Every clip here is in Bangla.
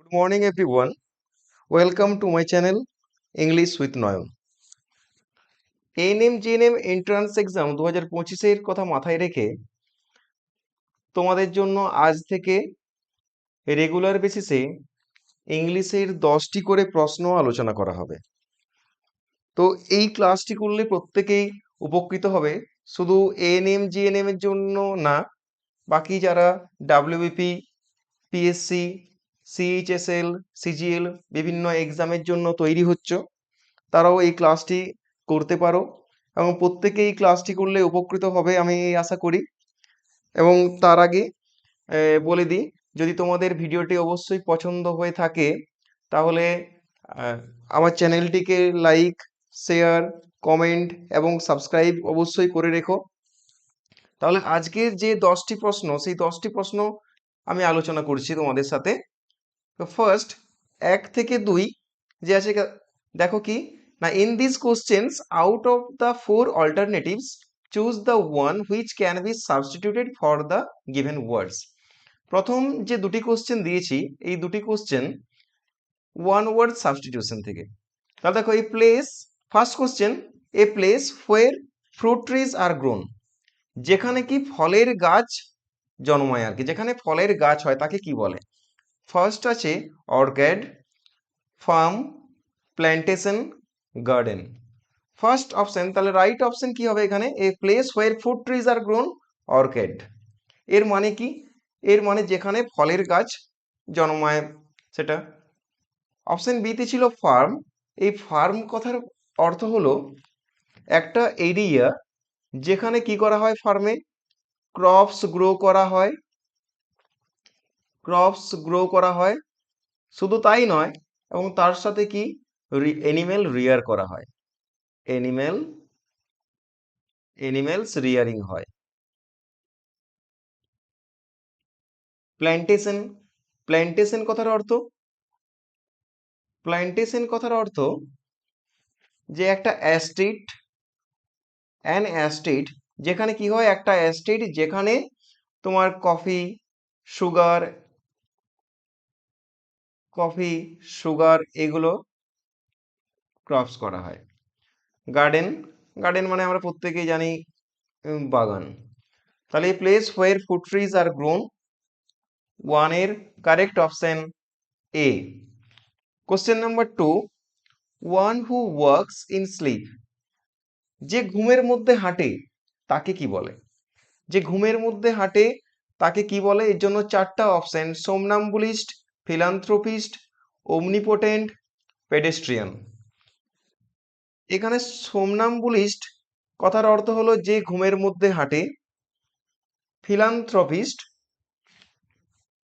Good morning, everyone. Welcome to my channel English with Noyon. ANM GNM entrance exam 2025 কথা মাথায় রেখে তোমাদের জন্য আজ থেকে রেগুলার বেসিসে ইংলিশের 10টি করে প্রশ্ন আলোচনা করা হবে। তো এই ক্লাসটি করলে প্রত্যেকেই উপকৃত হবে, শুধু এএনএম জিএনএম এর জন্য না, বাকি যারা ডাব্লিউবিপি, পিএসসি, সিএইচএসএল, সিজিএল বিভিন্ন এক্সামের জন্য তৈরি হচ্ছ, তারাও এই ক্লাসটি করতে পারো এবং প্রত্যেকে এই ক্লাসটি করলে উপকৃত হবে আমি আশা করি। এবং তার আগে বলে দিই, যদি তোমাদের ভিডিওটি অবশ্যই পছন্দ হয়ে থাকে তাহলে আমার চ্যানেলটিকে লাইক, শেয়ার, কমেন্ট এবং সাবস্ক্রাইব অবশ্যই করে রেখো। তাহলে আজকের যে 10টি প্রশ্ন, সেই 10টি প্রশ্ন আমি আলোচনা করছি তোমাদের সাথে। তো ফার্স্ট 1 থেকে 2 যে আছে, দেখো কি না, in these questions out of the four alternatives choose the one which can be substituted for the given words। প্রথম যে দুটি কোশ্চেন দিয়েছি, এই দুটি কোশ্চেন ওয়ান ওয়ার্ড সাবস্টিটিউশন থেকে। তাহলে দেখো এই place, first question, A place where fruit trees are grown, যেখানে কি ফলের গাছ জন্মায় আর কি, যেখানে ফলের গাছ হয় তাকে কি বলে? ফার্স্ট আছে orchard, farm, plantation, garden. First option, তাহলে রাইট অপশন কি হবে এখানে? A place where fruit trees are grown orchard. এর মানে কি? এর মানে যেখানে ফলের গাছ জন্মায় সেটা। অপশন বিতে ছিল ফার্ম। এই ফার্ম কথার অর্থ হলো একটা এরিয়া যেখানে কি করা হয়, ফার্মে ক্রপস গ্রো করা হয়, ক্রপস গ্রো করা হয়। শুধু তাই নয়, এবং তার সাথে কি এনিম্যাল রিয়ার করা হয়, এনিম্যালস রিয়ারিং হয়। প্ল্যান্টেশন, প্ল্যান্টেশন কথার অর্থ, প্ল্যান্টেশন কথার অর্থ যে একটা অ্যাস্টেট, অ্যান অ্যাস্টেট, যেখানে কি হয়, একটা অ্যাস্টেট যেখানে তোমার সুগার কফি সুগার এগুলো ক্রপস করা হয়। গার্ডেন, গার্ডেন মানে আমরা প্রত্যেকেই জানি বাগান। তাহলে এই place where fruit trees are grown, ওয়ানের correct option A. Question number 2, one who works in sleep, যে ঘুমের মধ্যে হাঁটে তাকে কি বলে? যে ঘুমের মধ্যে হাঁটে তাকে কি বলে? এর জন্য 4টা অপশন, সোমনাম্বুলিস্ট, ফিলান্থ্রোপিস্ট, ওমনিপোটেন্ট, পেডেস্ট্রিয়ান। এখানে সোমনাম্বুলিস্ট কথার অর্থ হলো যে ঘুমের মধ্যে হাঁটে। ফিলান্থ্রপিস্ট,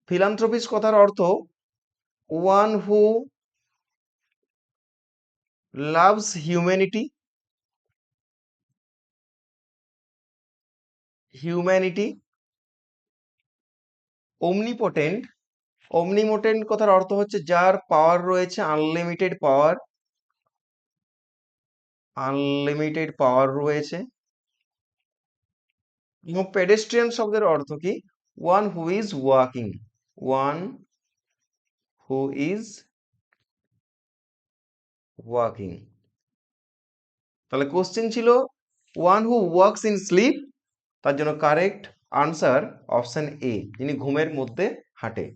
ফিলান্থ্রপিস্ট কথার অর্থ one who loves humanity, humanity. Omnipotent, omnipotent কথার অর্থ হচ্ছে যার পাওয়ার রয়েছে আনলিমিটেড পাওয়ার, আনলিমিটেড পাওয়ার রয়েছে। এবং পেডেস্ট্রিয়ান শব্দের অর্থ কি? One who is walking, one who is walking. তাহলে কোশ্চেন ছিল one who works in sleep, তার জন্য কারেক্ট আনসার অপশন এ, যিনি ঘুমের মধ্যে হাঁটে।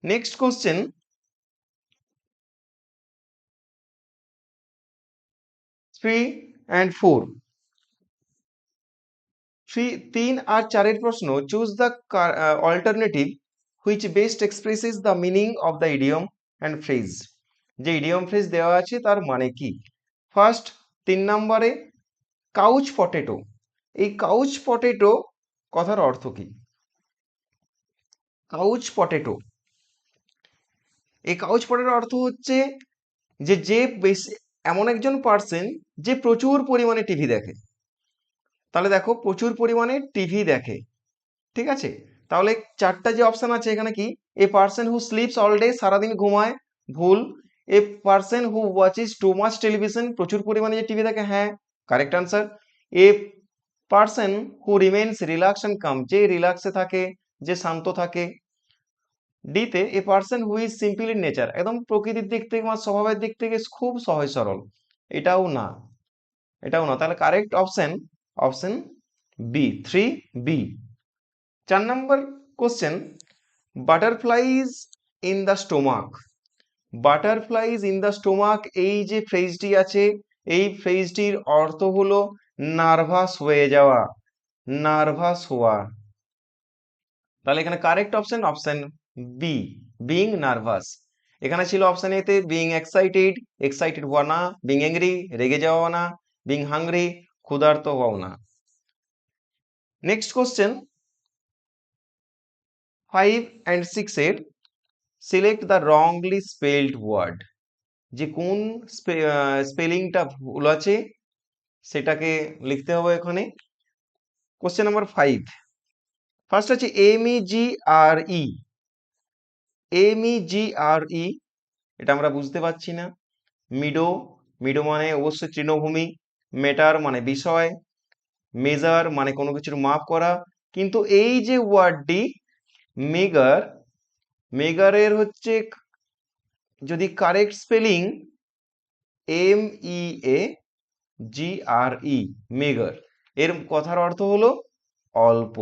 নেক্সট কোশ্চেন, 3 and 4, 3 আর 4 প্রশ্ন, choose the alternative which best expresses the meaning of the idiom and phrase. যে ইডিয়ম ফ্রেজ দেওয়া আছে তার মানে কি? ফার্স্ট 3 নম্বরে কাউচ পটেটো, এই কাউচ পটেটো কথার অর্থ কি? কাউচ পটেটো, এই কাউচ পটেটোর অর্থ হচ্ছে যে যে বেশি এমন একজন পার্সন যে প্রচুর পরিমাণে টিভি দেখে। তাহলে দেখো প্রচুর পরিমাণে টিভি দেখে, ঠিক আছে। তাহলে 4টা যে অপশন আছে এখানে কি? A person who sleeps all day, সারাদিন ঘুমায়, ভুল। A person who watches too much television, প্রচুর পরিমাণে যে টিভি দেখে, হ্যাঁ correct answer. A person who remains relax and calm, যে রিল্যাক্সে থাকে, যে শান্ত থাকে, ডি তে a person who is simple in nature, একদম প্রকৃতির দিক থেকে বা স্বভাবের দিক থেকে খুব সহজ সরল। এটাও না, এটাও না। তাহলে correct option option B, 3B। 4 number question, butterflies in the stomach. Butterflies in the stomach, এই যে ফ্রেজটি আছে, এই ফ্রেজটির অর্থ হলো নার্ভাস হয়ে যাওয়া, নার্ভাস হওয়া। তাহলে এখানে correct option option B, being nervous. এখানে ছিল অপশন এ তে বিং এক্সাইটেড, এক্সাইটেড হওয়া না, বিং অ্যাংরি রেগে যাওয়া না, বিং হাংরি ক্ষুধার্ত হওয়া না। নেক্সট কোশ্চেন 5 and 6 এর select the wrongly spelled word, যে কোন স্পেলিংটা ভুল আছে সেটাকে লিখতে হবে এখানে। কোশ্চেন নাম্বার 5, ফার্স্ট হচ্ছে MEGRE। MEGRE, এটা আমরা বুঝতে পারছি না। মিডো, মিডো মানে অবশ্যই তৃণভূমি। মেটার মানে বিষয়। মেজার মানে কোনো কিছুর মাপ করা। কিন্তু এই যে ওয়ার্ডটি মেগার, মেগারের হচ্ছে যদি কারেক্ট স্পেলিং MEAGRE, মেগার, এর কথার অর্থ হলো অল্প,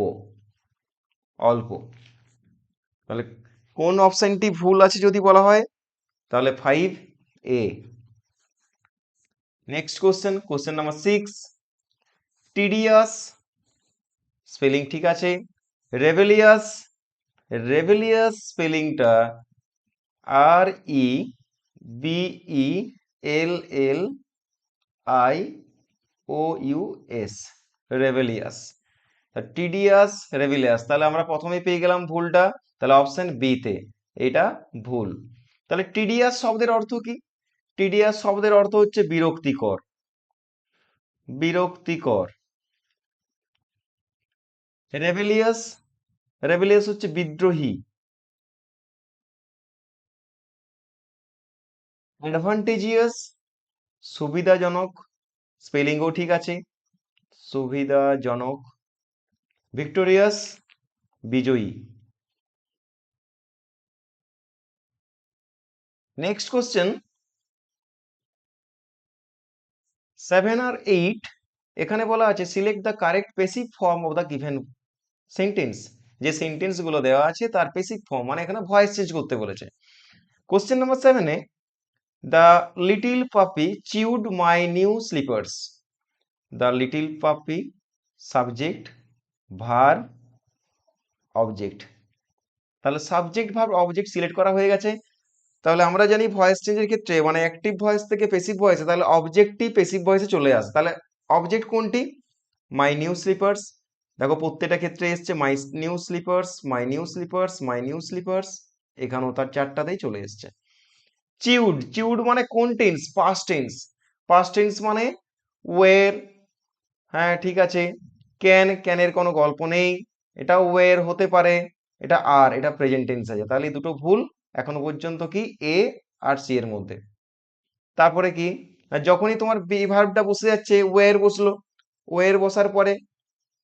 অল্প। তাহলে কোন অপশনটি ভুল আছে যদি বলা হয়, তাহলে 5A। Next question, question number 6, tedious spelling ঠিক আছে। রেবেলিয়াস, রেবেলিয়াস স্পেলিংটা REBELLIOUS, রেবেলিয়াস। টিডিয়াস, রেবেলিয়াস, তাহলে আমরা প্রথমেই পেয়ে গেলাম ভুলটা, তাহলে অপশন বি তে এটা ভুল। তাহলে টিডিয়াস শব্দের অর্থ কি? টিডিয়াস শব্দের অর্থ হচ্ছে বিরক্তিকর, বিরক্তিকর। রেবেলিয়াস, রেবেলিয়াস হচ্ছে বিদ্রোহী। অ্যাডভান্টেজিয়াস সুবিধাজনক, স্পেলিংও ঠিক আছে, সুবিধাজনক। ভিক্টোরিয়াস বিজয়ী। নেক্সট কোশ্চেন 7 আর 8, এখানে বলা আছে select the correct passive form of the given sentence, যে সেন্টেন্স গুলো দেওয়া আছে তার পেসিভ ফর্ম, মানে এখানে ভয়েস চেঞ্জ করতে বলেছে। Question number 7 A the little puppy chewed my new slippers. The little puppy subject verb object. তাহলে সাবজেক্ট ভার্ব অবজেক্ট সিলেক্ট করা হয়ে গেছে। তাহলে আমরা জানি ভয়েস চেঞ্জের ক্ষেত্রে মানে অ্যাক্টিভ ভয়েস থেকে পেসিভ ভয়েসে, তাহলে অবজেক্টই পেসিভ ভয়েসে চলে আসে। তাহলে অবজেক্ট কোনটি? মাই নিউ স্লিপার্স। দেখো প্রত্যেকটা ক্ষেত্রে এসছে মাই নিউ স্লিপার্স, মাই নিউ স্লিপার্স, মাই নিউ স্লিপার্স, এখানেও তার চারটাতেই চলে এসছে। চিউড, চিউড মানে কোন tense? Past tense. Past tense মানে ওয়ের, হ্যাঁ ঠিক আছে। ক্যান, ক্যানের কোনো গল্প নেই, এটা ওয়ের হতে পারে, এটা আর, এটা প্রেজেন্ট টেন্স আছে। তাহলে এই দুটো ভুল এখনো পর্যন্ত কি এ আর সি এর মধ্যে। তারপরে কি, যখনই তোমার বি ভার্বটা বসে যাচ্ছে ওয়ের বসলো, ওয়ের বসার পরে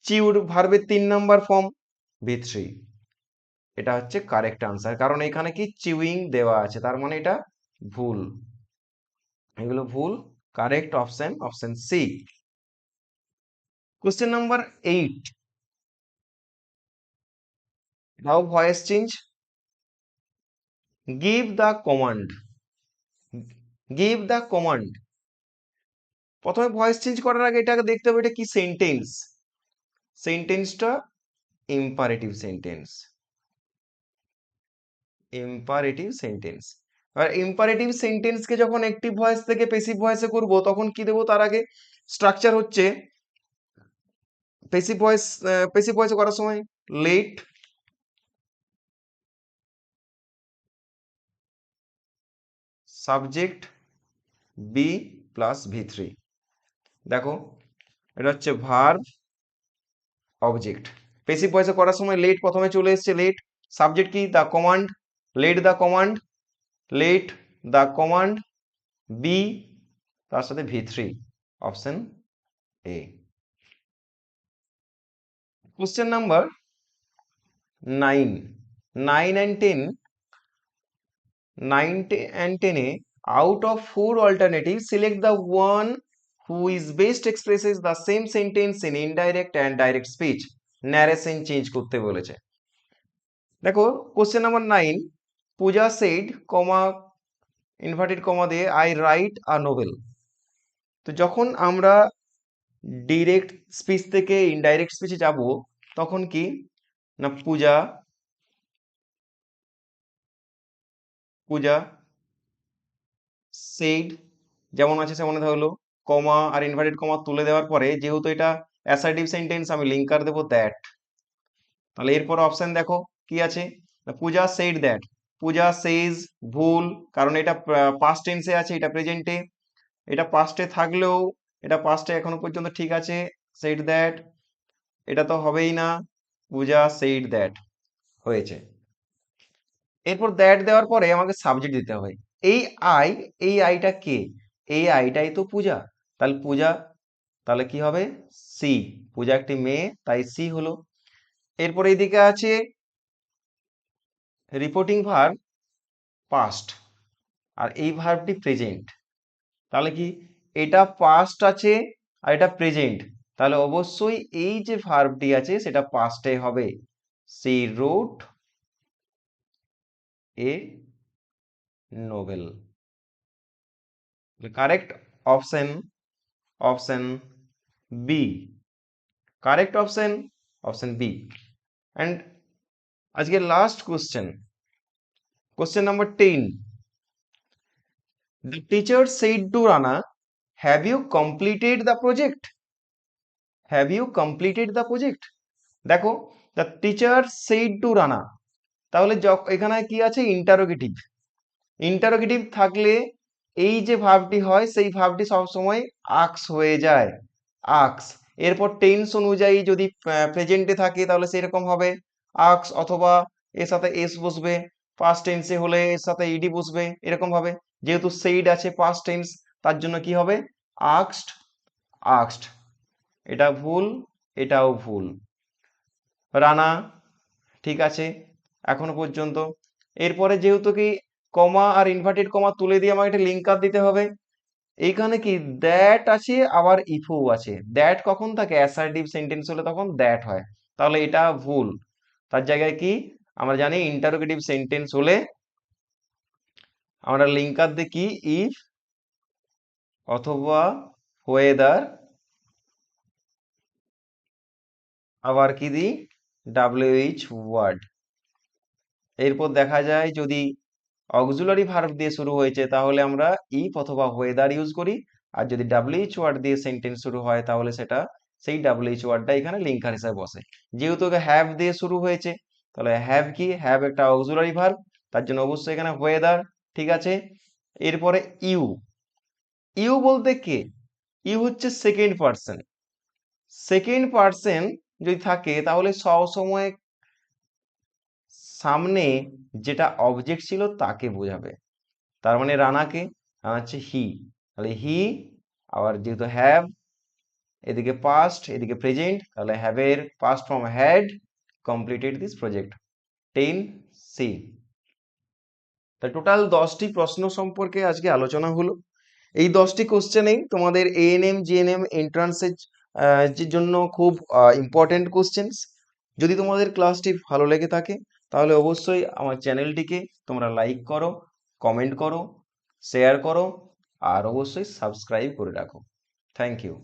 চিউড ভার্বের 3 নম্বর ফর্ম V3, এটা হচ্ছে কারেক্ট আনসার। কারণ এখানে কি চিউইং দেওয়া আছে, তার মানে এটা ভুল, এগুলো ভুল। Correct option option C. Question number 8, now voice change. Give the command, give the command. প্রথমে ভয়েস চেঞ্জ করার আগে এটাকে দেখতে হবে এটা কি সেন্টেন্স। সেন্টেন্সটা ইম্পারেটিভ সেন্টেন্স, ইম্পারেটিভ সেন্টেন্স। আর ইম্পারেটিভ সেন্টেন্সকে যখন অ্যাক্টিভ ভয়েস থেকে প্যাসিভ ভয়েসে করব তখন কি দেবো, তার আগে স্ট্রাকচার হচ্ছে প্যাসিভ ভয়েস, প্যাসিভ ভয়েসে করার সময় late subject B plus V3। দেখো এটা হচ্ছে ভার্ব অবজেক্ট। প্যাসিভ ভয়েসে করার সময় লেট প্রথমে চলে এসেছে, লেট। সাবজেক্ট কি? The command, let the command, let the command, be তার সাথে V3, option A. Question number 9, 9 and 10 9 and 10 এ out of 4 alternatives select the one who is best expresses the same sentence in indirect and direct speech. narration change করতে বলেছে। দেখো কোশ্চেন নাম্বার 9, পূজা said কমা ইনভার্টেড কমা দিয়ে আই রাইট আ নোবেল। তো যখন আমরা ডিরেক্ট স্পিচ থেকে ইনডাইরেক্ট স্পিচে যাব তখন কি না পূজা সেইড যেমন আছে সেমন হলো, কমা আর ইনভার্টেড কমা তুলে দেওয়ার পরে যেহেতু এটা অ্যাসার্টিভ সেন্টেন্স আমি লিঙ্কার দেবো দ্যাট। তাহলে এরপর অপশন দেখো কি আছে, পূজা সেইড দ্যাট। পূজা সেইজ ভুল, কারণ এটা পাস্ট টেন্সে আছে, এটা প্রেজেন্টে। এটা পাস্টে থাকলেও এটা পাস্টে এখনো পর্যন্ত ঠিক আছে, সেইড দ্যাট। এটা তো হবেই না, পূজা সেইড দ্যাট হয়েছে। এরপর দ্যাট দেওয়ার পরে আমাকে সাবজেক্ট দিতে হবে। এই আই, এই আইটা কে? এই আইটাই তো পূজা, তাহলে পূজা, তাহলে কি হবে সি। পূজা একটি মেয়ে তাই সি হলো। এরপর এইদিকে আছে রিপোর্টিং ভার্ব পাস্ট আর এই ভার্বটি প্রেজেন্ট। তাহলে কি এটা পাস্ট আছে আর এটা প্রেজেন্ট, তাহলে অবশ্যই এই যে ভার্বটি আছে সেটা পাস্টে হবে। C wrote a novel. Correct option, option B. Correct option, option B. And আজকে last question, question number 10। The teacher said to Rana, have you completed the project? Have you completed the project? দেখো the teacher said to Rana, তাহলে এখানে কি আছে ইন্টারোগেটিভ। ইন্টারোগেটিভ থাকলে এই যে ভার্বটি হয় সেই ভার্বটি সবসময় আক্স হয়ে যায়, আক্স। এরপর টেন্স অনুযায়ী যদি প্রেজেন্টে থাকে তাহলে সেরকম হবে আক্স, অথবা এর সাথে এস বসবে। পাস্ট টেন্সে হলে এর সাথে ইডি বসবে, এরকম ভাবে। যেহেতু সেইড আছে পাস্ট টেন্স, তার জন্য কি হবে আক্সড, আক্সড। এটা ভুল, এটাও ভুল। রানা ঠিক আছে এখনো পর্যন্ত। এরপরে যেহেতু কি কমা আর ইনভার্টেড কমা তুলে দিয়ে আমাকে একটা লিঙ্কার দিতে হবে। এইখানে কি দ্যাট আছে আবার ইফও আছে। দ্যাট কখন থাকে অ্যাসার্টিভ সেন্টেন্স হলে তখন দ্যাট হয়, তাহলে এটা ভুল। তার জায়গায় কি আমরা জানি ইন্টারোগেটিভ সেন্টেন্স হলে আমরা লিঙ্কার দিই কি ইফ অথবা ওয়েদার, আবার কি দিই ডাব্লিউএইচ ওয়ার্ড। এরপর দেখা যায় যদি অক্সিলারি ভার্ব দিয়ে শুরু হয়েছে তাহলে আমরা ইফ অথবা ওয়েদার ইউজ করি, আর যদি ডাব্লিউএইচ ওয়ার্ড দিয়ে সেন্টেন্স শুরু হয় তাহলে সেটা সেই ডাব্লিউএইচ ওয়ার্ডটা এখানে লিঙ্কার হিসেবে বসে। যেহেতু হ্যাভ দিয়ে শুরু হয়েছে তাহলে হ্যাভ কি, হ্যাভ একটা অক্সিলারি ভার্ব, তার জন্য অবশ্যই এখানে ওয়েদার ঠিক আছে। এরপরে ইউ, ইউ বলতে কে? ইউ হচ্ছে সেকেন্ড পার্সন। সেকেন্ড পার্সন যদি থাকে তাহলে সবসময় সামনে যেটা অবজেক্ট ছিল তাকে বোঝাবে। তার মানে রানাকে, রানা হচ্ছে হি, তাহলে হি। আবার যেহেতু হ্যাভ এদিকে পাস্ট এদিকে প্রেজেন্ট, তাহলে হ্যাভ এর past form had completed this project. 10C। তা টোটাল 10টি প্রশ্ন সম্পর্কে আজকে আলোচনা হলো। এই 10টি কোশ্চেনেই তোমাদের এএনএম জিএনএম এন্ট্রান্সের জন্য খুব ইম্পর্টেন্ট কোশ্চেন্স। যদি তোমাদের ক্লাসটি ভালো লেগে থাকে তাহলে অবশ্যই আমার চ্যানেলটিকে তোমরা লাইক করো, কমেন্ট করো, শেয়ার করো আর অবশ্যই সাবস্ক্রাইব করে রাখো। Thank you.